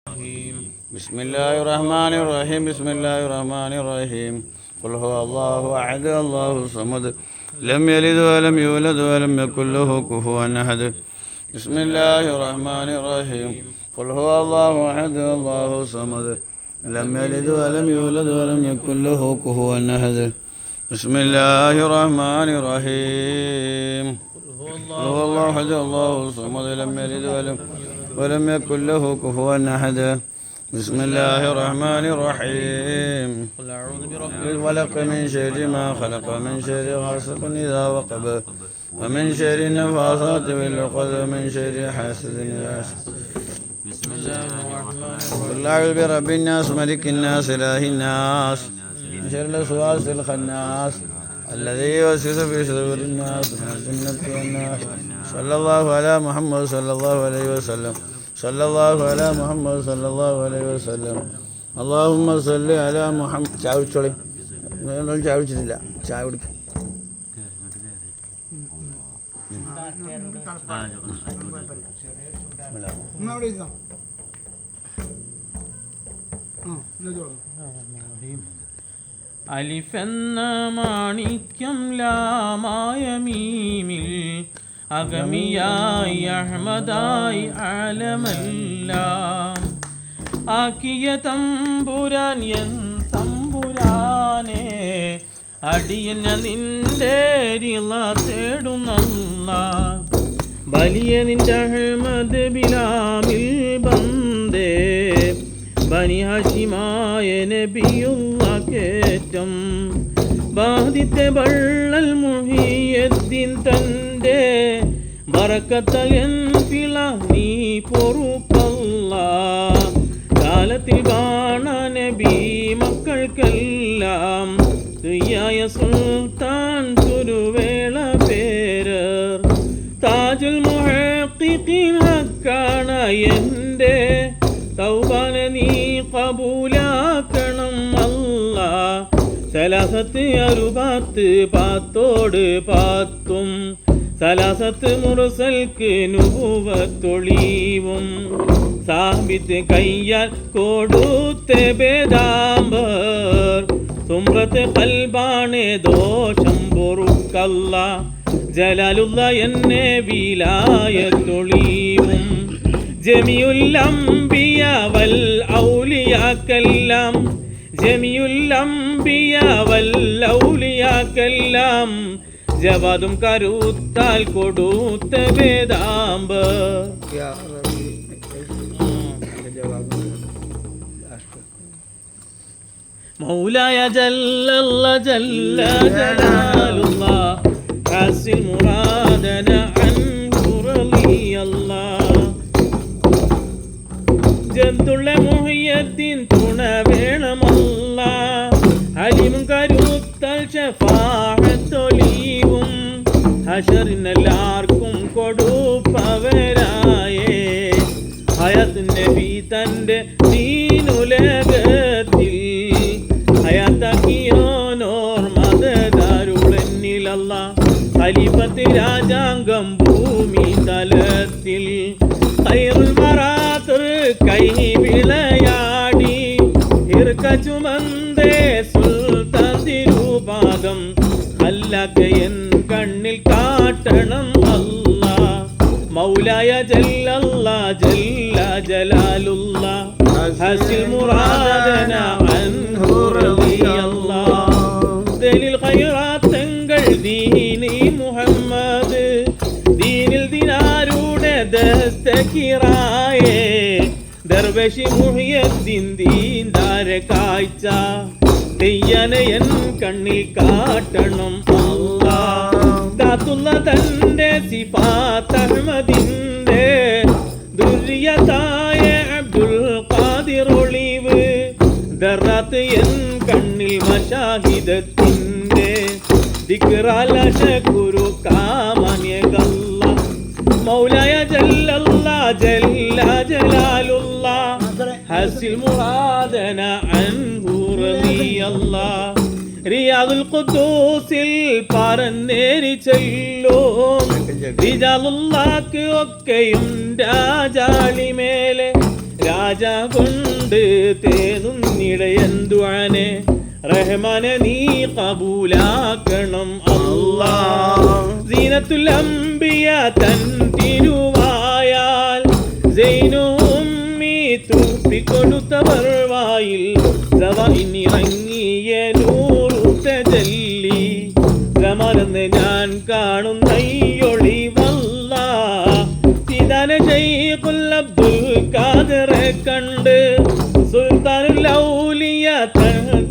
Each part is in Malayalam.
بسم الله الرحمن الرحيم بسم الله الرحمن الرحيم قل هو الله أحد الله الصمد لم يلد ولم يولد ولم يكن له كفوا أحد بسم الله الرحمن الرحيم قل هو الله أحد الله الصمد لم يلد ولم يولد ولم يكن له كفوا أحد بسم الله الرحمن الرحيم قل هو الله أحد الله الصمد لم يلد ولم يكن له كفوا أحد بسم الله الرحمن الرحيم قل أعوذ برب الفلق من شر ما خلق من شر غاسق إذا وقب ومن شر النفاثات في العقد ومن شر حاسد إذا حسد بسم الله الرحمن الرحيم قل أعوذ برب الناس ملك الناس إله الناس من شر الوسواس الخناس الذي يوسوس في صدور الناس من الجنة والناس صلى الله على محمد صلى الله عليه وسلم صلى الله على محمد صلى الله عليه وسلم اللهم صل على محمد ചാവിച്ചോളി ചാവിച്ചിട്ടില്ല ചായ കുടിക്കും അലിഫെന്ന മാണിക്യം ലാമായ മീമിൽ അഗമിയായി അഹ്മദായി ആലമെല്ലാം ആക്കിയ തമ്പുരാൻ എൻ തമ്പുരാനെ അടിയന നിന്റെ റിള തേടുന്നല്ല വലിയ നിന്റെ അഹ്മദ് ബിലാമിൽ ബന്ദേ ബനി ഹശിമായ നബിയുള്ള കേറ്റം ബാധിത്തെ വള്ളൽ മുഹിയദ്ദീൻ തൻ്റെ ബറക്കത്തയൻ പിള നീ പൊറുക്കല്ല കാലത്തിൽ കാണ നബി മക്കൾക്കെല്ലാം തുയ്യായ സുൽത്താൻ തുരുവേള പേരർ താജുൽ മുഹഖിഖീൻ ഹക്കാണ എൻ്റെ തൗബന നീ കബൂലാക്കണം അല്ലാ സലാസത്ത് അറുപത്ത് പാത്തോട് പാത്തും സലാസത്ത് മുർസൽക്ക് നുബുവത്തൊളിവും സാബിത്ത് കയ്യാൽ കൊടുത്ത ബേദാംബർ സുമ്രത്ത് കൽബാണ് ദോഷം പൊറുക്കല്ല ജലാലുള്ള എന്നെ വിലായത്തൊളിവും ജമിയുൽ അംബിയ വൽ ഔലിയാക്കെല്ലാം ജമിയുൽ അംബിയ വൽ ഔലിയാക്കെല്ലാം ജവാദും കരുത്താൽ കൊടുത്ത വേദാമ്പ മൗലായ ജല്ലല്ല ജല്ല ജലാലുല്ലാഹ് ഹാസിൽ മുറാദന അൻഹു റളിയല്ലാഹ് ജന്തുള്ള മുഹിയദ്ദീൻ തുണ വേണമല്ല അലിമും കരുത്തൽ ഷഫാഅത്തൊലിവും ഹശറിനെല്ലാവർക്കും കൊടുപ്പവരായേ ഹയാത്ത് നബി തൻ്റെ ദീനുലകത്തിൽ ഹയാത്താക്കിയോനോർ മതദാരുളന്നിലല്ല ഖലീഫത്ത് രാജാംഗം ഭൂമി തലത്തിൽ ഖൈറുൽ മറാത്ത് കൈ വിളയാടി ഇർക്ക ചുമന്തേ സുൽത്താൻ തിരുപാദം അല്ലകയൻ കണ്ണിൽ കാട്ടണം അല്ലാ മൗലായ ജല്ലല്ല ജല്ല ജലാലുള്ള ഹസിൽ മുറാദന അൻഹു റളിയല്ലാഹ് ദലിൽ ഖൈറാത്തങ്ങൾ ദീനി മുഹമ്മദ് ദീനിൽ ദിനാരുടെ ദസ്തകിറായേ ദർവേശി മുഹിയദ്ദീൻ ദീൻദാര കാഴ്ച തെയ്യനയൻ കണ്ണിൽ കാട്ടണം അല്ലാഹ് ദാത്തുള്ള തൻ്റെ സിഫാത്ത് അഹ്മദിൻ്റെ ദുരിയതായ അബ്ദുൽ ഖാദിർ ഒളിവ് ദറാത്ത് എൻ കണ്ണിൽ മശാഹിദത്തിൻ്റെ ദിക്റാൽ അശകുരു കാമന്യകല്ല മൗലായ ജല്ലല്ല ജല്ല ജലാലുള്ള ഹസിൽ മുറാദന അൻഹു റളിയല്ലാഹ് റിയാദുൽ ഖുദ്ദൂസിൽ പറന്നേരി ചെല്ലും റിജാലുള്ളാഹ്ക്ക് ഒക്കെയും രാജാളിമേലെ രാജ കൊണ്ട് തേനുന്നിടയന്തുവാനെ റഹ്മാനെ നീ കബൂലാക്കണം അല്ലാ. സീനത്തുൽ അംബിയ തൻ തിരുവായാൽ സൈനുമ്മി തൂപ്പിക്കൊടുത്തവർ വായിൽ ഇറങ്ങിയ നൂറു തജല്ലി റമലെന്ന് ഞാൻ കാണുന്നയ്യൊളി വല്ല സിദാന ശൈഖുൽ അബ്ദുൽ ഖാദിറെ കണ്ട് സുൽത്താനുൽ ഔലിയ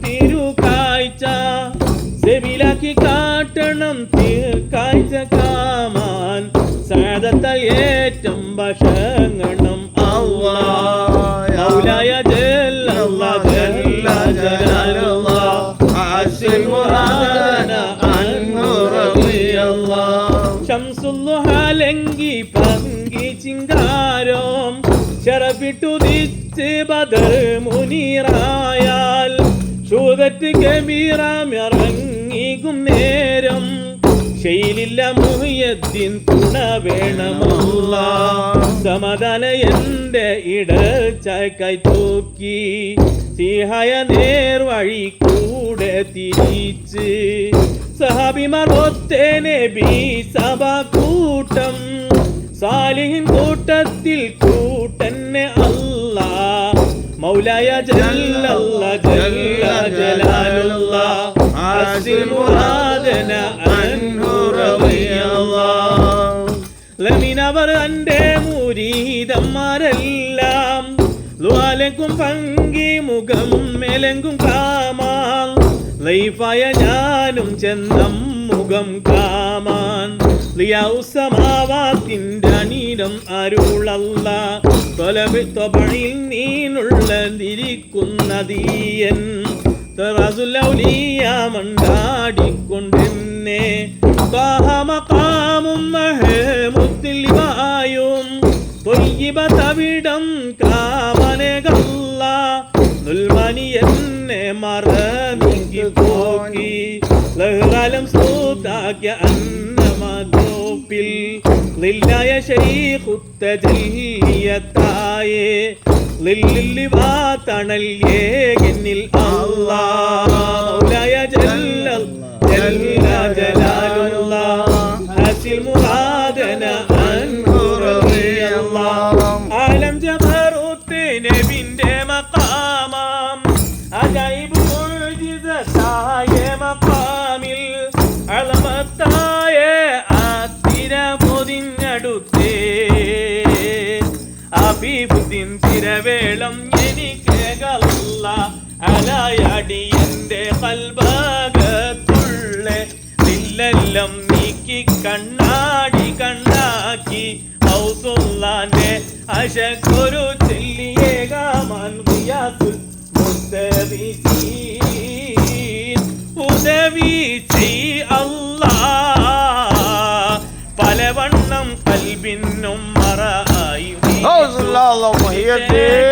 തിരു കാഴ്ച സെബിലാക്കി കാട്ടണം കാഴ്ച കാമാൻ സാദത്താൽ ഏറ്റം ഭക്ഷണം മൗലായ ജല്ലല്ലാഹ് ജല്ല ജലാലുല്ലാഹ് അസ്ൽ മുറാദന അൻഹു റളിയല്ലാഹ് ശംസുല്ലുഹാലങ്കി പങ്കി ചിങ്കാരം ശരഫിട്ടുദിച്ച് ബദർ മുനീറായാൽ ശൂദത്ത് കബീറാമിറങ്ങിക്കും നേരം ശൈലില്ല മുഹ്യദ്ദീൻ തുണ വേണമല്ലാ. സമാധാന എന്റെ ഇടച്ചായ്ക്കായി തൂക്കി സിഹായ നേർവഴി കൂടെ തിരിച്ച് സഹാബിമാർ ഒത്തേനെ ബി സഭ കൂട്ടം സാലിഹിൻ കൂട്ടത്തിൽ കൂട്ടന്നെ അല്ലാ. മൗലായ ജല്ലല്ലാഹ് ജല്ല ജലാലുല്ലാഹ് അസ്ൽ മുറാദന അൻഹു റളിയല്ലാഹ്. ലമിനവർ അന്റെ മുരീദന്മാരെല്ലാം ലുആലക്കും പങ്കി മുഖം മെലങ്കും കാമാൻ ലൈഫായ ഞാനും ചെന്നം മുഖം കാമാൻ ലിയൗസമാവാത്തിൻ്റെ അനീനം അരുളല്ല തൊലബിത്തൊപണിൽ നീനുള്ളതിരിക്കുന്നതീയൻ മണ്ടാടിക്കൊണ്ടെന്നെ കാമകാമും മഹമുത്തിലിവായും തൊയ്യിബ തവിടം കാമനകല്ല നുൽമനി എന്നെ മറന്നെങ്കി പോക്കി ലഹ്റാലം സൂതാക്കിയ അന്നമതോപ്പിൽ ലില്ലായ ശൈഖുത്തജല്ലിയത്തായേ ലില്ലിവാ തണൽ ഏകനിൽ അല്ലാഹ്. മൗലായ ജല്ല ജല്ല ജലാലുല്ലാഹ് അസ്ൽ മുറാദന അൻഹു റളിയല്ലാഹ്. ആലം ജബറൂത്ത് നബിന്റെ മഖാമാം അജൈബ് മുഅ്ജിസത്തായ മഖാമിൽ അളമത്തായ ആതിര പൊതിഞ്ഞടുത്തേ അബീബുദ്ദീൻ തിരവേളം എനിക്കേകല്ല അലായടി എൻ്റെ കൽബകത്തുള്ള നില്ലെല്ലാം നീക്കി കണ്ണാടി കണ്ണാക്കി ഔസുല്ലാന്റെ അശക്കൊരു ചെല്ലിയേകാമാൻ റിയാസുൽ മുസ്തബീസീൻ ഉദവി ചെയ് അല്ലാഹ് പലവണ്ണം കൽബിനും മറയായി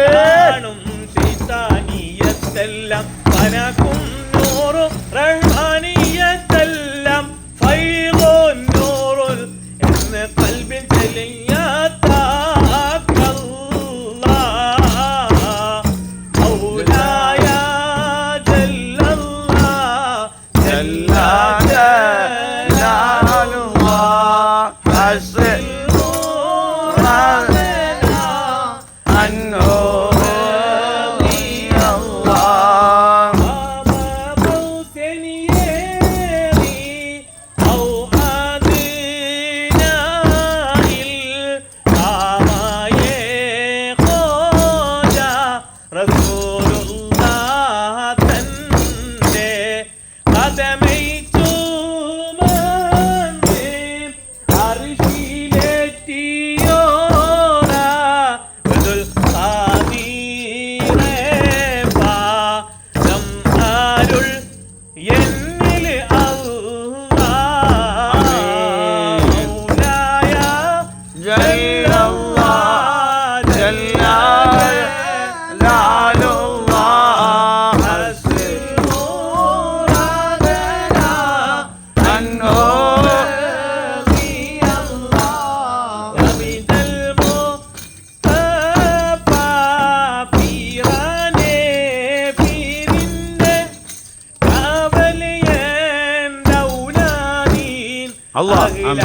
കാണും ശൈത്താനിയത്തെല്ലാം പനക്കും നൂറു റഹ്മാനിയത്തെല്ലാം ഫൈളോ നൂറുൽ എന്ന് കൽബിൽ മൗലായ ജല്ലല്ലാഹ് ജല്ല ജലാലുല്ലാഹ് അസ്ൽ അല്ലാഹ് ആമീൻ.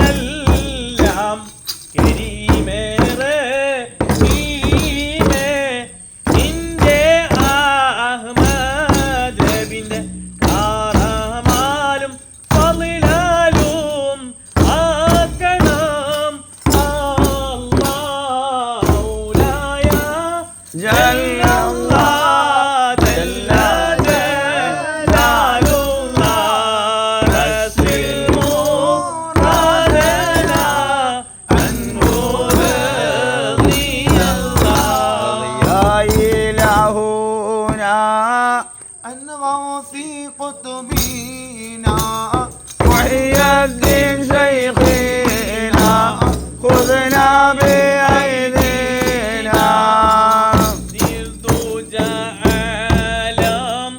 അഖിലാരിലെല്ലാം കരീമേറെ നീമേ നിന്റെ അഹ്മദ് നബിന്റെ കാറമാലും ഫളിലാലും ആക്കണം അല്ലാഹുലായ ജല്ലല്ലാഹ് ജല്ല ജലാലുല്ലാഹ് റസൂൽ മുറാദനാ അൻഹു റളിയല്ലാഹ് يا إلهنا أنغوا في قطبنا محي الدين شيخنا خذنا بأيدينا ദുജാ ആലം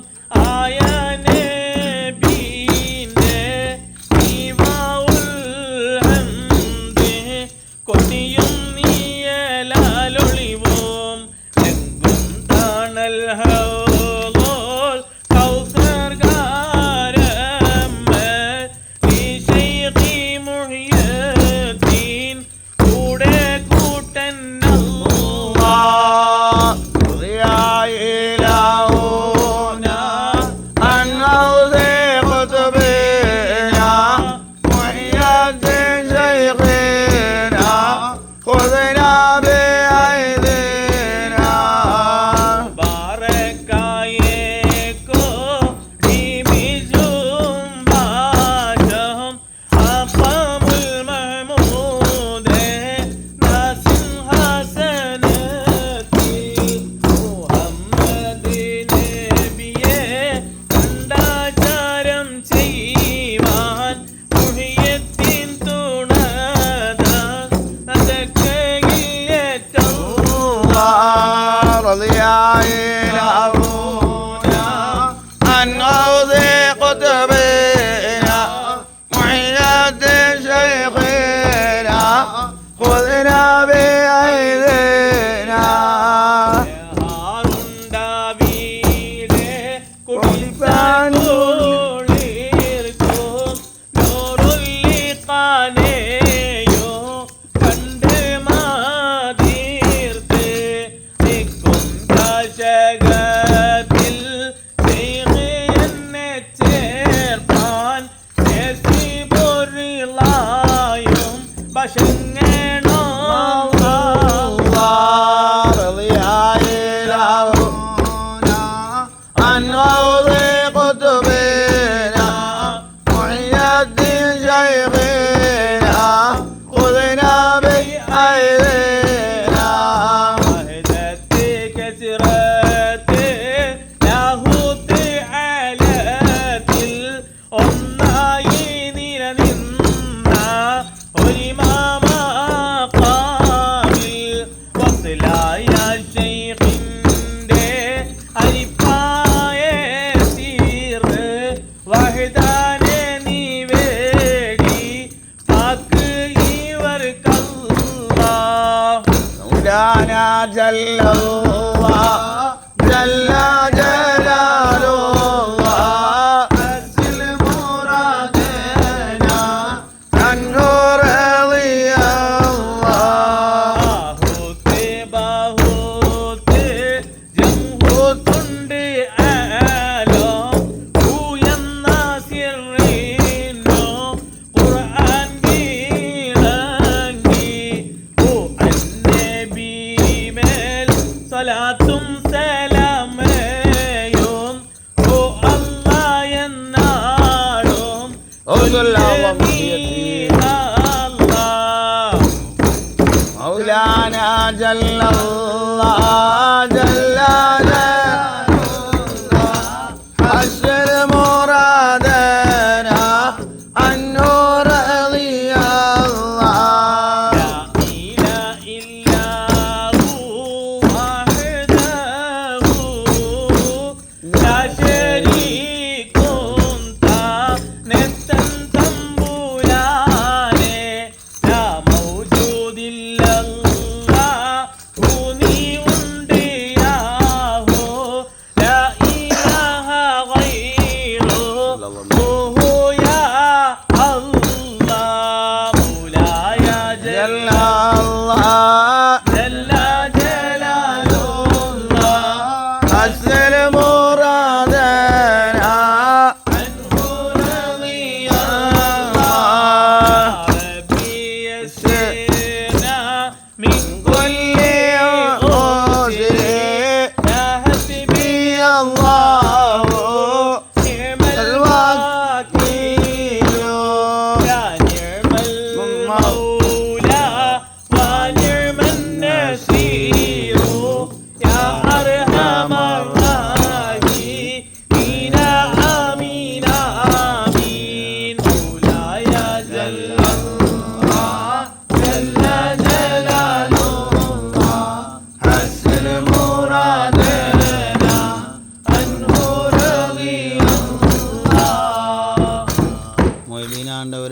ആയ നബീനെ ദീവാഉൽ ഹംദ് കൊടിയും നീയലാലൊളിവും എങ്കും താണൽ ഹൗദുൽ കൗസർ ഗാരമ്മ ഈ ശൈഖി മുഹ്യിദ്ദീൻ കൂടെ കൂട്ടൻ അല്ലാഹ് يا إلهنا أنغوا في قطبنا محي الدين شيخنا خذنا بأيدينا ബാറക്കായേക്കോ ഡിമിജും ബാജഹം അഖമുൽ മഹ്മൂദ് നാസിം ഹസനത്തി മുഹമ്മദ് നബിയെ കണ്ടാചാരം ചെയ്യുവാൻ മുഹിയത്തിൻ തുണതാൻ അതക്കയിലേറ്റം رضي يا إلهنا أنغوا في قطبنا محي الدين شيخنا خذنا بأيدينا ഹാറുണ്ടാവീടെ കുടിപ്പാനോളിർക്കും നോറുല്ലിഖാനെയോ കണ്ട് മാതീർത്ത് നിൽക്കും കാശകത്തിൽ ശൈഖ് എന്നെ ചേർപ്പാൻ നസീബുറിളായും ഭക്ഷങ്ങണോ رضي يا إلهنا أنغوا في قطبنا محي الدين شيخنا خذنا بأيدينا وحدتي كسرتي لاهوت عالتي ഒന്നായി നിലനിന്ന ഒരിമാമഖാമിൽ വസ്ലായ ശൈഖിന്റെ അരിപ്പായ സീറ് വഹദാനെ നീ വേടി പാക്ക് ഇവർക്കല്ലാഹ് مولانا جل الله جل جلال الله أسل مرادنا عنه رضي الله ബാഹുത്തെ ബാഹുത്തെ ജംഹുത്തുണ്ട് ആലോ പൂയെന്ന സിറിനോ ഖുർആൻ വീണങ്ങി ഓ അന്നബിമേൽ സലാത്തും സലാമയും ഓ അല്ലാ എന്നാളും مولانا جل الله جل جلاله أسر مرادنا عنه رضي الله لا إله إلا هو وحده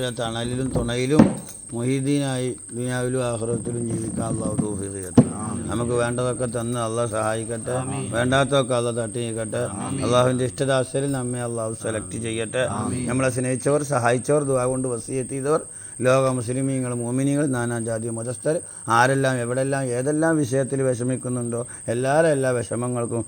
റബ്ബിൻ്റെ തണലിലും തുണയിലും മുഹീദ്ദീനായി ദുനിയാവിലും ആഖിറത്തിലും ജീവിക്കാൻ അള്ളാഹു തൗഫീഖ് ചെയ്യട്ടെ. നമുക്ക് വേണ്ടതൊക്കെ തന്ന് അള്ളാഹ് സഹായിക്കട്ടെ, വേണ്ടാത്തതൊക്കെ അള്ളാഹ് തട്ടി നീക്കട്ടെ. അള്ളാഹുവിൻ്റെ ഇഷ്ടദാസരിൽ നമ്മെ അള്ളാഹു സെലക്ട് ചെയ്യട്ടെ. നമ്മളെ സ്നേഹിച്ചവർ, സഹായിച്ചവർ, ദുആ കൊണ്ട് വസിയത്ത് ചെയ്തവർ, ലോക മുസ്ലിമീങ്ങൾ, മോമിനികൾ, നാനാജാതി മതസ്ഥർ, ആരെല്ലാം എവിടെല്ലാം ഏതെല്ലാം വിഷയത്തിൽ വിഷമിക്കുന്നുണ്ടോ എല്ലാ വിഷമങ്ങൾക്കും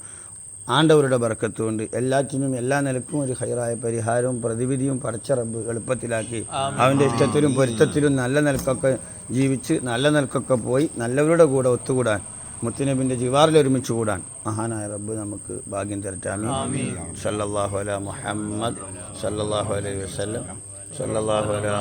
ആണ്ടവരുടെ ബർക്കത്ത് കൊണ്ട് എല്ലാറ്റിനും എല്ലാ നിലക്കും ഒരു ഹൈറായ പരിഹാരവും പ്രതിവിധിയും പടച്ച റബ്ബ് എളുപ്പത്തിലാക്കി അവൻ്റെ ഇഷ്ടത്തിലും പൊരുത്തത്തിലും നല്ല നിലക്കൊക്കെ ജീവിച്ച് നല്ല നിലക്കൊക്കെ പോയി നല്ലവരുടെ കൂടെ ഒത്തുകൂടാൻ, മുത്തുനബിൻ്റെ ജിവാറിൽ ഒരുമിച്ച് കൂടാൻ മഹാനായ റബ്ബ് നമുക്ക് ഭാഗ്യം തരട്ടെ. ആമീൻ. സല്ലല്ലാഹു അലാ മുഹമ്മദ് സല്ലല്ലാഹു അലൈഹി വസല്ലം സല്ലല്ലാഹു അലാ